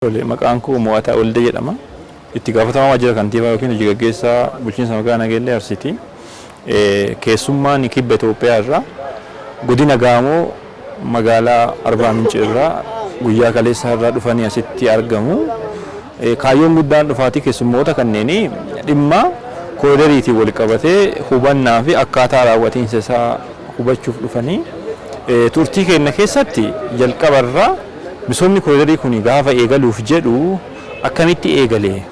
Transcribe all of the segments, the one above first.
Maqaan koo Mo'ataa Oldee jedhama. Itti gaafatamaa waajjira kantiibaa yookiin hojii gaggeessaa bulchiinsa magaalaa Nageellee Arsiiti. Keessummaan kibba Itoophiyaa irraa godina Gaamoo magaalaa Arbaa Minci irraa guyyaa kaleessaa irraa dhufanii asitti argamu. Kaayyoon guddaan dhufaatii keessummoota kanneenii dhimma koodariitiin wal qabatee hubannaa fi akkaataa raawwatiinsa isaa hubachuuf dhufanii turtii keenya keessatti jalqabarraa misoomni koodarii kun gaafa eegaluuf jedhu akkamitti eegalee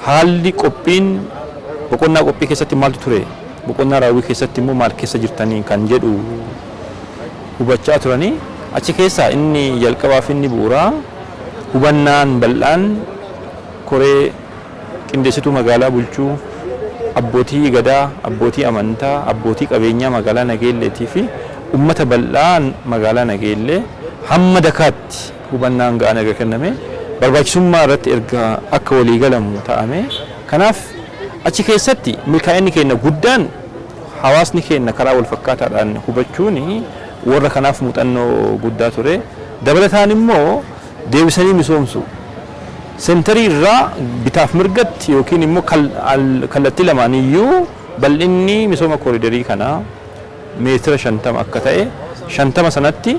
haalli qophiin boqonnaa qophii keessatti maaltu ture boqonnaa raawwii keessatti immoo maal keessa jirtanii kan jedhu hubachaa turanii achi keessaa inni jalqabaaf inni bu'uuraa hubannaan bal'aan koree qindeessituu magaalaa bulchuu abbootii gadaa abbootii amantaa abbootii qabeenyaa magaalaa Nageelleetii fi ummata bal'aan magaalaa Nageellee hamma dakaatti hubannaan ga'aan erga kenname barbaachisummaa irratti erga akka walii galamu ta'ame kanaaf achi keessatti milkaa'inni keenya guddaan hawaasni keenya karaa wal fakkaataadhaan hubachuun warra kanaaf muuxannoo guddaa ture dabalataan immoo deebisanii misoomsu sentarii irraa bitaaf mirgatti yookiin immoo kallattii lamaaniyyuu bal'inni misooma kooridarii kanaa meetira 50 akka ta'e 50 sanatti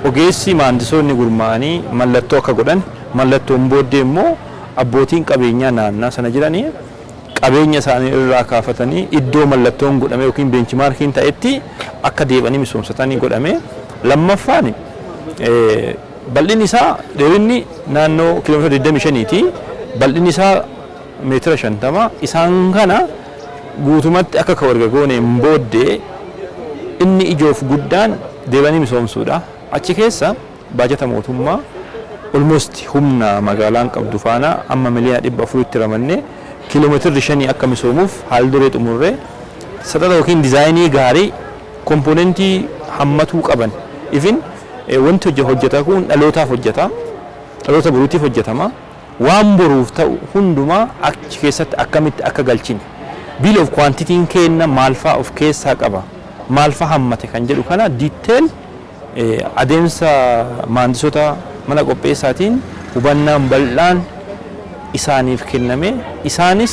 ogeessi maandisoonni gurmaa'anii mallattoo akka godhan mallattoon booddee immoo abbootiin qabeenyaa naannaa sana jiranii qabeenya isaanii irraa kaafatanii iddoo mallattoon godhame yookiin beenchimaarkiin ta'etti akka deebanii misoomsatanii godhame lammaffaan bal'inni isaa dheerinni naannoo kiiloomeetira 25 ti bal'inni isaa meetira 50 isaan kana guutumatti akka kawarga gooneen booddee inni ijoof guddaan deebanii misoomsuudha. Achi keessa baajata mootummaa almost humna magaalaan qabdu faana amma miliyoona 400 ramannee kiiloomeetirri 5 akka misoomuuf haal duree xumurree sadada yookiin diizaayinii gaarii kompoonentii hammatuu qaban ifin wanti hojjeta kun dhalootaaf hojjeta dhaloota boruutiif hojjetama waan boruuf ta'u hundumaa achi keessatti akkamitti akka galchine bill of quantity kenna maalfaa of keessaa qaba maalfaa hammate kan jedhu kana detail adeemsa maandisota mana qopheessaatiin hubannaan bal'aan isaaniif kenname isaanis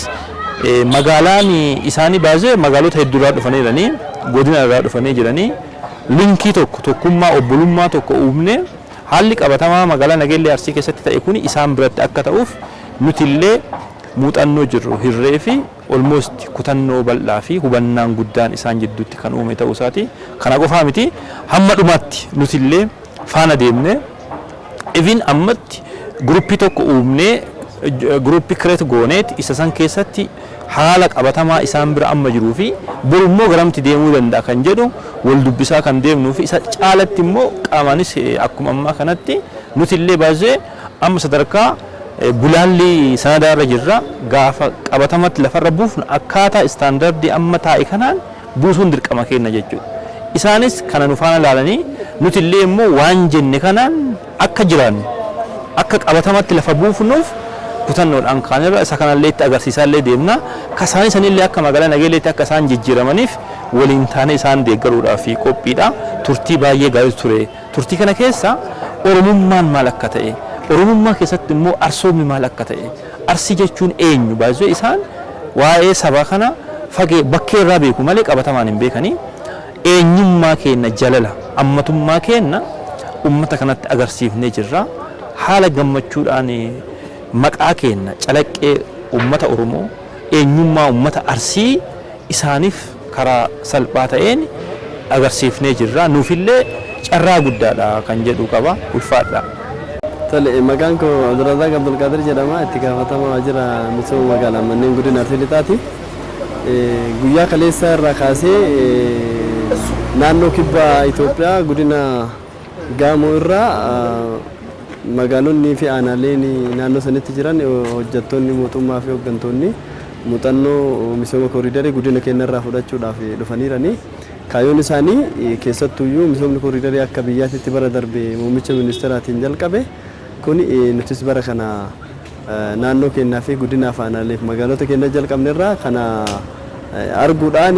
magaalaan isaanii baazee magaalota hedduurraa dhufanii godina irraa dhufanii jiranii linkii tokkummaa obbolummaa tokko uumne haalli qabatamaa magaalaa Nageellee Arsii keessatti ta'e kun isaan biratti akka ta'uuf nuti illee muuxannoo jirru hirree fi almost kutannoo bal'aa fi hubannaan guddaan isaan jidduutti kan uume ta'uu isaati kana qofaa miti hamma dhumaatti nuti illee faana deemne even ammatti gruppii tokko uumnee gruppii kireet gooneet isa san keessatti haala qabatamaa isaan bira amma jiruu fi borummoo garamti deemuu danda'a kan jedhu wal dubbisaa kan deemnuu fi isa caalatti immoo qaamaanis akkuma ammaa kanatti nuti illee baazee amma sadarkaa gulaalli sanadaarra jirra gaafa qabatamatti lafarra buufnu akkaataa istaandardii amma taa'e kanaan buusuun dirqama keenya jechuudha. Isaanis kana nu faana ilaalanii nuti illee immoo waan jenne kanaan akka jiraannu akka qabatamatti lafa buufnuuf kutannoodhaan kaanirra isa kanallee itti agarsiisaallee deemna kasaanis sanillee akka magaalaa Nageelleetti akka isaan jijjiiramaniif waliin taane isaan deeggaruudhaaf qophiidha. Turtii baay'ee gaarii ture. Turtii kana keessa oromummaan maal akka ta'e oromummaa keessatti immoo arsoomni maal akka ta'e arsii jechuun eenyu baay'ee isaan waa'ee saba kana fagee bakkee irraa beeku malee qabatamaan hin beekanii eenyummaa keenya jalala ammatummaa keenya ummata kanatti agarsiifnee jirra haala gammachuudhaan maqaa keenya calaqqee ummata Oromoo eenyummaa ummata Arsii isaaniif karaa salphaa ta'een agarsiifnee jirra nuufillee carraa guddaadha kan jedhu qaba ulfaadha. Tole maqaan koo Abdulrazaq Abdulqaadir jedhama itti gaafatamaa waajjira misooma magaalaa manneen guddina Arsii Lixaati. Guyyaa kaleessaa irraa kaasee naannoo kibba Itoophiyaa godina Gaamoo irraa magaalonni fi aanaaleen naannoo sanitti jiran hojjettoonni mootummaa fi hooggantoonni muuxannoo misooma kooridarii godina keenya irraa fudhachuudhaaf dhufaniiranii kaayyoon isaanii keessattuyyuu misoomni kooridarii akka biyyaatti bara darbe muummicha ministeeraatiin jalqabe kun nutis bara kana naannoo keenyaa fi godina aanaalee fi magaalota keenya jalqabnerraa kana arguudhaan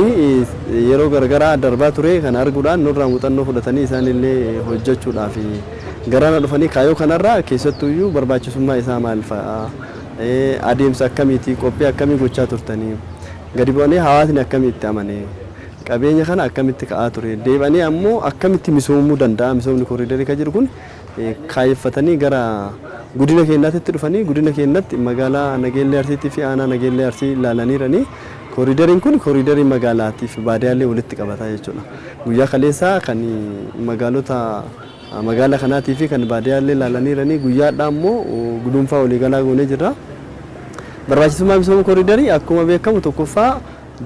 yeroo garagaraa darbaa ture kana arguudhaan nurraa muuxannoo fudhatanii isaanillee hojjechuudhaaf garana dhufanii kaayoo kanarraa keessattuyyuu barbaachisummaa isaa maal fa'a adeemsa akkamiitii qophii akkamii gochaa turtanii gadi bu'anii hawaasni akkamitti amane qabeenya kana akkamitti ka'aa ture deebanii ammoo akkamitti misoomuu danda'a misoomni koriidarii ka jiru kun kaayeffatanii gara godina keenyaatti dhufanii godina keenyatti magaalaa Nageellee Arsiitii fi aanaa Nageellee Arsii ilaalaniiranii koriidariin kun koriidarii magaalaatii fi baadiyyaa walitti qabata jechuudha. Guyyaa kaleessaa kan magaalota magaalaa kanaatii fi kan baadiyyaa ilaalaniiranii guyyaadhaa ammoo gudunfaa waliigalaa goonee jirra. Barbaachisummaa misooma koriidarii akkuma beekamu tokkoffaa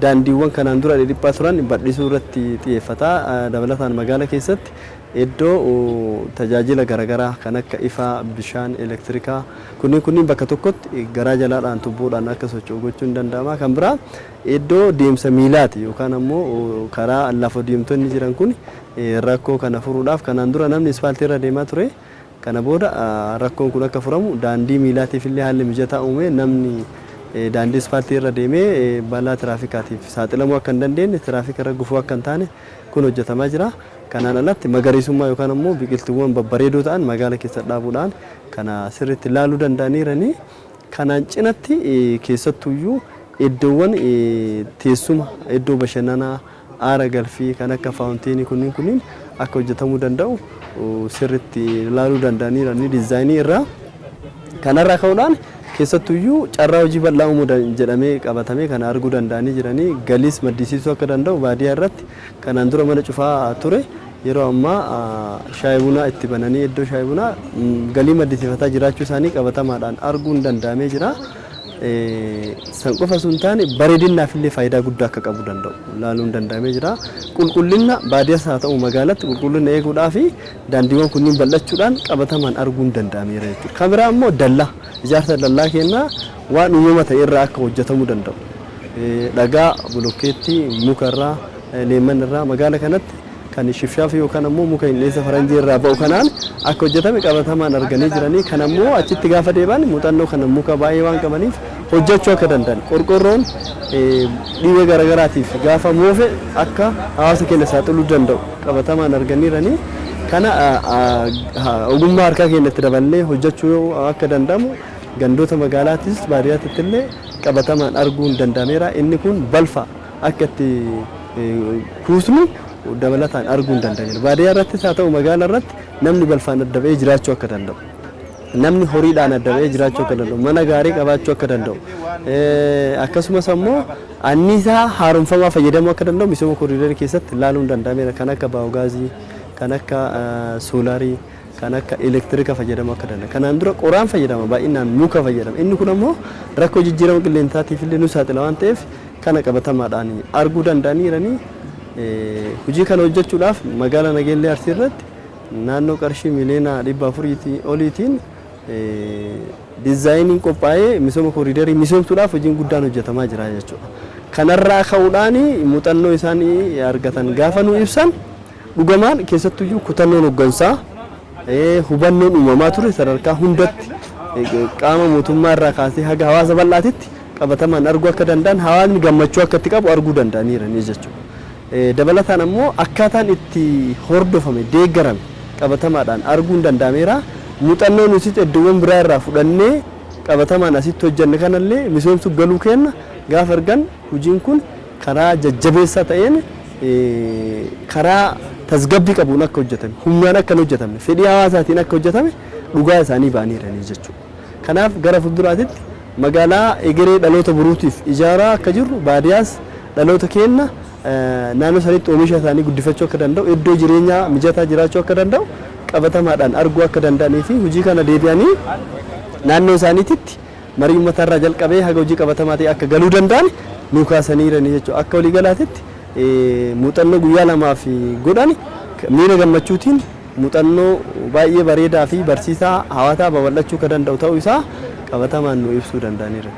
daandiiwwan kanaan dura dhiphaa turan bal'isuu irratti xiyyeeffata. Dabalataan magaalaa keessatti iddoo tajaajila garaagaraa kan akka ifaa, bishaan, elektirikaa kunniin bakka tokkotti garaa jalaadhaan tubboodhaan akka socho'u gochuun danda'ama. Kan biraa iddoo deemsa miilaati yookaan ammoo karaa lafa deemtonni jiran kun rakkoo kana furuudhaaf kanaan dura namni ispaaltii irra deemaa ture. Kana booda rakkoon kun akka furamu daandii miilaatiif illee haalli mijataa uume namni daandii ispaaltii irra deemee balaa tiraafikaatiif saaxilamuu akka hin dandeenye tiraafika irra gufuu akka hin taane kun hojjetamaa jira. Kanaan alatti magariisummaa yookaan ammoo biqiltuuwwan babbareedoo ta'an magaalaa keessa dhaabuudhaan kana sirriitti ilaaluu danda'aniiranii. Kanaan cinatti keessattuyyuu iddoowwan teessuma iddoo bashannanaa aara galfii kan akka faawuntiinii kunniin akka hojjetamuu danda'u sirriitti ilaaluu danda'aniiranii diizaayinii irraa. Kanarraa ka'uudhaan keessattuyyuu carraa hojii bal'aa uumuu jedhamee qabatamee kana arguu danda'anii jiranii galiis maddisiisuu akka danda'u baadiyyaa irratti kanaan dura mana cufaa ture yeroo ammaa shaayii bunaa itti bananii iddoo shaayii bunaa galii maddisiifataa jiraachuu isaanii qabatamaadhaan arguun danda'amee jira. San qofa sun taane bareedinaaf illee faayidaa guddaa akka qabu danda'u ilaaluun danda'amee jira. Qulqullina baadiyyaas haa ta'u magaalatti qulqullina eeguudhaa fi daandiiwwan kunniin bal'achuudhaan qabatamaan arguun danda'ameera jechuudha. Kan biraa immoo dallaa ijaarsa dallaa keenyaa waan uumama ta'e irraa akka hojjetamuu danda'u. Dhagaa, bulokkeettii, mukarraa, leemmanirraa magaalaa kanatti kan shifshaaf yookaan ammoo muka hilleessa faranjii irraa ba'u kanaan akka hojjetame qabatamaan arganii jiranii kan ammoo achitti gaafa deeban muuxannoo kana muka baay'ee waan qabaniif hojjechuu akka danda'an qorqorroon dhibee garaagaraatiif gaafa moofe akka hawaasa keenya saaxiluu danda'u qabatamaan arganiiranii kana ogummaa harkaa keenyatti daballee hojjechuu akka danda'amu gandoota magaalaatis baadiyyaatti illee qabatamaan arguun danda'ameera. Inni kun balfa akka itti kuusnu dabalataan arguun danda'eera. Baadiyyaa irrattis haa ta'u magaalaa irratti namni balfaan adda ba'ee jiraachuu akka danda'u. Namni horiidhaan adda ba'ee jiraachuu akka danda'u. Mana gaarii qabaachuu akka danda'u. Akkasumas ammoo anniisaa haaromfamaa fayyadamuu akka danda'u misooma koriidarii keessatti ilaaluun danda'ameera. Kan akka baayoogaazii, kan akka soolaarii, kan akka elektirika fayyadamuu akka danda'u. Kanaan dura qoraan fayyadama baay'inaan muka fayyadama. Inni kun ammoo rakkoo jijjiirama qilleensaatiif illee nu saaxila waan ta'eef kana qabatamaadhaan arguu danda'aniiranii. Hojii kana hojjechuudhaaf magaalaa Nageellee Arsii irratti naannoo qarshii miliyoona 400 oliitiin diizaayiniin qophaa'ee misooma koriidarii misoomsuudhaaf hojiin guddaan hojjetamaa jira jechuudha. Kanarraa ka'uudhaan muuxannoo isaanii argatan gaafa nu ibsan dhugamaan keessattuyyuu kutannoon hooggansaa hubannoon uumamaa ture sadarkaa hundatti qaama mootummaa irraa kaasee haga hawaasa bal'aatitti qabatamaan arguu akka danda'an hawaasni gammachuu akka itti qabu arguu danda'aniiranii jechuudha. Dabalataan ammoo akkaataan itti hordofame deeggarame qabatamaadhaan arguun danda'ameera. Muuxannoo nuti iddoowwan biraa irraa fudhannee qabatamaan asitti hojjenne kanallee misoomsuuf galuu kenna gaafa argan hojiin kun karaa jajjabeessaa ta'een karaa tasgabbii qabuun akka hojjetame humnaan akka hin hojjetamne fedhii hawaasaatiin akka hojjetame dhugaa isaanii baaniiranii jechuudha. Kanaaf gara fuulduraatitti magaalaa egeree dhaloota boruutiif ijaaraa akka jirru baadiyyaas dhaloota keenya naannoo sanitti oomisha isaanii guddifachuu akka danda'u iddoo jireenyaa mijataa jiraachuu akka danda'u qabatamaadhaan arguu akka danda'anii fi hojii kana deebi'anii naannoo isaaniitti marii uummataa irraa jalqabee haga hojii qabatamaa ta'e akka galuu danda'an nu kaasaniiranii jechuudha. Akka waliigalaatitti muuxannoo guyyaa lamaaf godhan miira gammachuutiin muuxannoo baay'ee bareedaa fi barsiisaa hawaasaa babal'achuu akka danda'u ta'uu isaa qabatamaan nu ibsuu danda'aniiru.